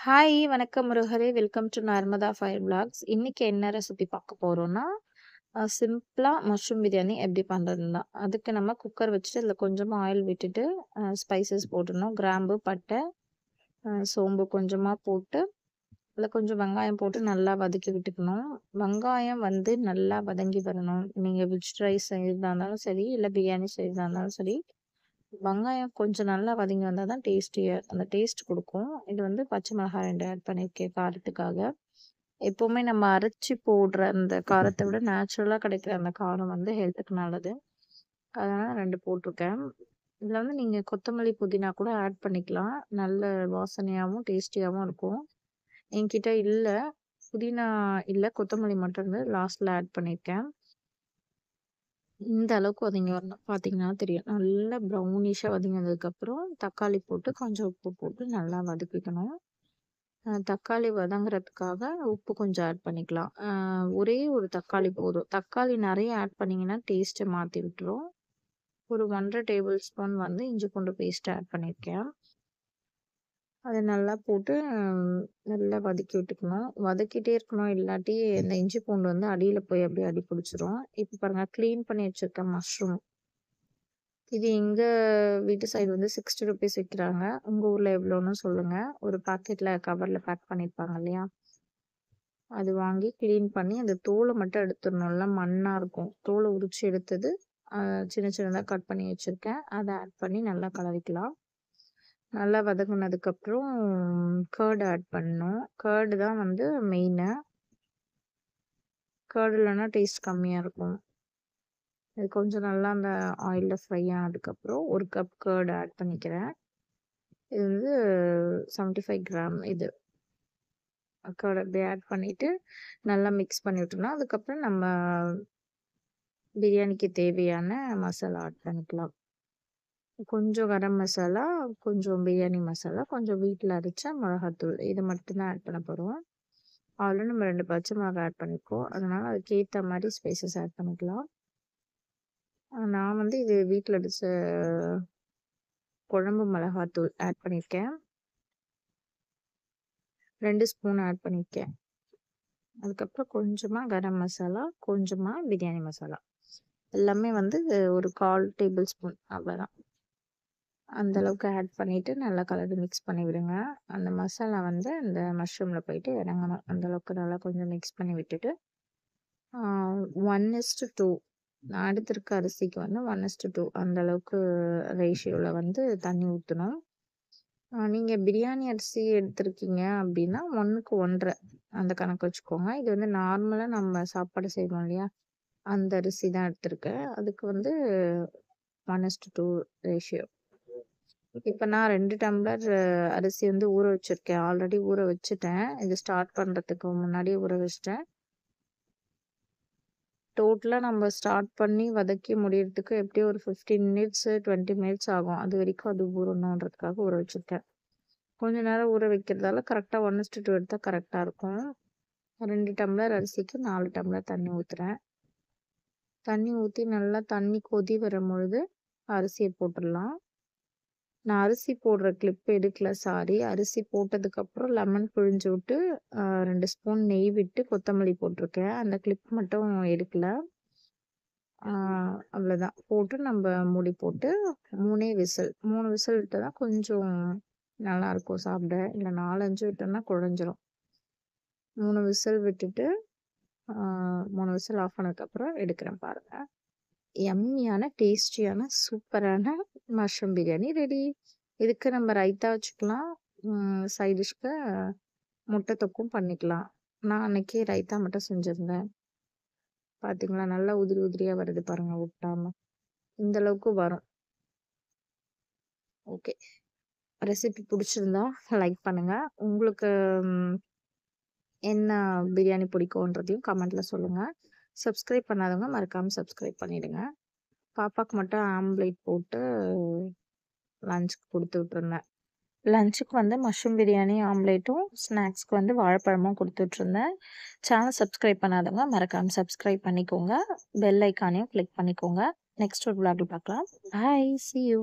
Hi! வணக்கம் முருகரே! Welcome to Narmada fire vlogs. இன்னைக்கு என்ன ரெசிபி பார்க்க போறோம்னா, சிம்பிளா மஷ்ரூம் பிரியாணி எப்படி பண்றதுன்னு தான். அதுக்கு நம்ம குக்கர் வச்சுட்டு அதில கொஞ்சமா ஆயில் விட்டுட்டு, ஸ்பைசஸ் போட்டுடணும். கிராம்பு, பட்டை, சோம்பு கொஞ்சமா போட்டு, அதில கொஞ்சம் வெங்காயம் போட்டு நல்லா வதக்கி விட்டுக்கணும். வெங்காயம் வந்து நல்லா வதங்கி வரணும். நீங்க வெஜ் ரைஸ் செய்றதா இருந்தாலும் சரி, இல்ல பிரியாணி செய்றதா இருந்தாலும் சரி, வெங்காயம் கொஞ்சம் நல்லா வதங்கி வந்தா தான் அந்த டேஸ்ட் குடுக்கும். இது வந்து பச்சை மிளகாய் 2 ஆட் பண்ணியிருக்கேன் காரத்துக்காக. எப்பவுமே நம்ம அரைச்சு போடுற அந்த காரத்த விட நேச்சுரலா கிடைக்கிற அந்த காரம் வந்து ஹெல்த்துக்கு நல்லது. அதனால 2 போட்டிருக்கேன். இதுல வந்து நீங்க கொத்தமல்லி, புதினா கூட ஆட் பண்ணிக்கலாம். நல்ல வாசனையாவும், டேஸ்டியாவும் இருக்கும். என்கிட்ட இல்ல. புதினா இல்ல. கொத்தமல்லி மட்டும் இருந்தது. லாஸ்ட்ல ஆட் பண்ணியிருக்கேன். இந்த அளவுக்கு வதங்கி வரணும். பார்த்தீங்கன்னா தெரியும். நல்லா ப்ரௌனிஷா வதங்கி வந்ததுக்கப்புறம், தக்காளி போட்டு கொஞ்சம் உப்பு போட்டு நல்லா வதக்கிக்கணும். தக்காளி வதங்குறதுக்காக உப்பு கொஞ்சம் ஆட் பண்ணிக்கலாம். ஒரே ஒரு தக்காளி போதும். தக்காளி நெறைய ஆட் பண்ணீங்கன்னா, டேஸ்ட்ட மாத்தி விட்டுரும். ஒரு 1 1/2 டேபிள் ஸ்பூன் வந்து இஞ்சி பூண்டு பேஸ்ட் ஆட் பண்ணியிருக்கேன். அத நல்லா போட்டு நல்லா வதக்கி விட்டுக்கணும். வதக்கிட்டே இருக்கணும். இல்லாட்டி இந்த இஞ்சி பூண்டு வந்து அடியில போய் அப்படியே அடி பிடிச்சிரும். இப்ப பாருங்க கிளீன் பண்ணி வச்சிருக்க மஷ்ரூம். இது எங்க வீட்டு சைடு வந்து ₹60 விக்கிறாங்க. உங்க ஊர்ல எவ்வளோன்னு சொல்லுங்க. ஒரு பாக்கெட்ல கவர்ல பேக் பண்ணியிருப்பாங்க இல்லையா? அது வாங்கி கிளீன் பண்ணி அந்த தோல மட்டும் எடுத்துறணும். எல்லாம் மண்ணா இருக்கும். தோல உரிச்சு எடுத்தது, அ சின்ன சின்னதா கட் பண்ணி வச்சிருக்கேன். அத ஆட் பண்ணி நல்லா கலரிக்கலாம். நல்லா வதங்குனதுக்கப்புறம் கர்ட் ஆட் பண்ணணும். கர்டு தான் வந்து மெயினு. கர்ட் இல்லன்னா டேஸ்ட் கம்மியா இருக்கும். இது கொஞ்சம் நல்லா அந்த ஆயில்ல ஃப்ரை ஆனதுக்கப்புறம் 1 கப் கர்ட் ஆட் பண்ணிக்கிறேன். இது வந்து 75 கிராம் இது. கர்ட் அப்படியே ஆட் பண்ணிட்டு நல்லா மிக்ஸ் பண்ணி விட்டோம்னா, அதுக்கப்புறம் நம்ம பிரியாணிக்கு தேவையான மசாலா ஆட் பண்ணிக்கலாம். கொஞ்சம் கரம் மசாலா, கொஞ்சம் பிரியாணி மசாலா, கொஞ்சம் வீட்ல அரைச்ச மிளகாத்தூள். இது மட்டும் தான் ஆட் பண்ண போறோம். ஆல்ரெடி நம்ம 2 பச்சை மிளகாய் ஆட் பண்ணியிருக்கோம். அதனால அதுக்கேத்த மாரி ஸ்பைசஸ் ஆட் பண்ணிக்கலாம். நான் வந்து இது வீட்ல அடிச்ச குழம்பு மிளகாத்தூள் ஆட் பண்ணியிருக்கேன். 2 ஸ்பூன் ஆட் பண்ணியிருக்கேன். அதுக்கப்புறம் கொஞ்சமா கரம் மசாலா, கொஞ்சமா பிரியாணி மசாலா. எல்லாமே வந்து ஒரு 1/4 டேபிள் ஸ்பூன் அவ்வளோதான். அந்த அளவுக்கு ஆட் பண்ணிட்டு நல்லா கலந்து மிக்ஸ் பண்ணி விடுங்க. அந்த மசாலா வந்து அந்த மஷ்ரூம்ல போயிட்டு இறங்கணும். அந்த அளவுக்கு நல்லா கொஞ்சம் மிக்ஸ் பண்ணி விட்டுட்டு, 1:2 நான் எடுத்திருக்க அரிசிக்கு வந்து 1:2 அந்த அளவுக்கு ரேஷியோல வந்து தண்ணி ஊத்தணும். நீங்க பிரியாணி அரிசி எடுத்திருக்கீங்க அப்படின்னா 1க்கு 1 1/2 அந்த கணக்கு வச்சுக்கோங்க. இது வந்து நார்மலா நம்ம சாப்பாடு செய்வோம் இல்லையா? அந்த அரிசி தான் எடுத்திருக்கேன். அதுக்கு வந்து 1:2 ரேஷியோ. இப்ப நான் 2 டம்ளர் அரிசி வந்து ஊற வச்சிருக்கேன். ஆல்ரெடி ஊற வச்சுட்டேன். இது ஸ்டார்ட் பண்றதுக்கு முன்னாடியே ஊற வச்சுட்டேன். டோட்டலா நம்ம ஸ்டார்ட் பண்ணி வதக்கி முடியறதுக்கு எப்படியும் ஒரு 15 மினிட்ஸ், 20 மினிட்ஸ் ஆகும். அது வரைக்கும் அது ஊறணுன்றதுக்காக ஊற வச்சிருக்கேன். கொஞ்ச நேரம் ஊற வைக்கிறதால கரெக்ட்டா 1:2 எடுத்தா கரெக்ட்டா இருக்கும். 2 டம்ளர் அரிசிக்கு 4 டம்ளர் தண்ணி ஊத்துறேன். தண்ணி ஊத்தி நல்லா தண்ணி கொதி வரும்பொழுது அரிசிய போட்டுறலாம். நான் அரிசி போடுற கிளிப் எடுக்கல சாரி. அரிசி போட்டதுக்கப்புறம் லெமன் பிழிஞ்சு விட்டு 2 ஸ்பூன் நெய் விட்டு கொத்தமல்லி போட்டிருக்கேன். அந்த கிளிப் மட்டும் எடுக்கல. அவ்வளோதான். போட்டு நம்ம மூடி போட்டு 3 விசில். 3 விசில் விட்டா தான் கொஞ்சம் நல்லாயிருக்கும் சாப்பிட. இல்ல 4, 5 விட்டோம்னா குழஞ்சிரும். 3 விசில் விட்டுட்டு 3 விசில் ஆஃப் பண்ணதுக்கப்புறம் எடுக்கிறேன் பாருங்க. யம்மியான, டேஸ்டியான, சூப்பரான மஷ்ரூம் பிரியாணி ரெடி. இதுக்கு நம்ம ரைத்தா வச்சுக்கலாம். சைட் டிஷ்க்கு முட்டை தொக்கும் பண்ணிக்கலாம். நான் அன்னைக்கு ரைத்தா மட்டும் செஞ்சிருந்தேன். பார்த்தீங்களா? நல்லா உதிரி உதிரியா வருது பாருங்க ஒட்டாம. இந்த அளவுக்கு வரும். ஓகே. ரெசிபி புடிச்சிருந்தா லைக் பண்ணுங்க. உங்களுக்கு என்ன பிரியாணி பிடிக்கும்ன்றதையும் கமெண்ட்ல சொல்லுங்க. சப்ஸ்கிரைப் பண்ணாதவங்க மறக்காம சப்ஸ்கிரைப் பண்ணிடுங்க. பாப்பாக்கு மட்டும் ஆம்லேட் போட்டு லஞ்சுக்கு குடுத்து விட்டுருந்தேன். லஞ்சுக்கு வந்து மஷ்ரூம் பிரியாணி, ஆம்லேட்டும், ஸ்நாக்ஸ்க்கு வந்து வாழைப்பழமும் குடுத்துட்ருந்தேன். சேனல் சப்ஸ்கிரைப் பண்ணாதவங்க மறக்காம சப்ஸ்கிரைப் பண்ணிக்கோங்க. பெல் ஐக்கானையும் கிளிக் பண்ணிக்கோங்க. நெக்ஸ்ட் ஒரு விளாக்ல பார்க்கலாம். பாய். See you.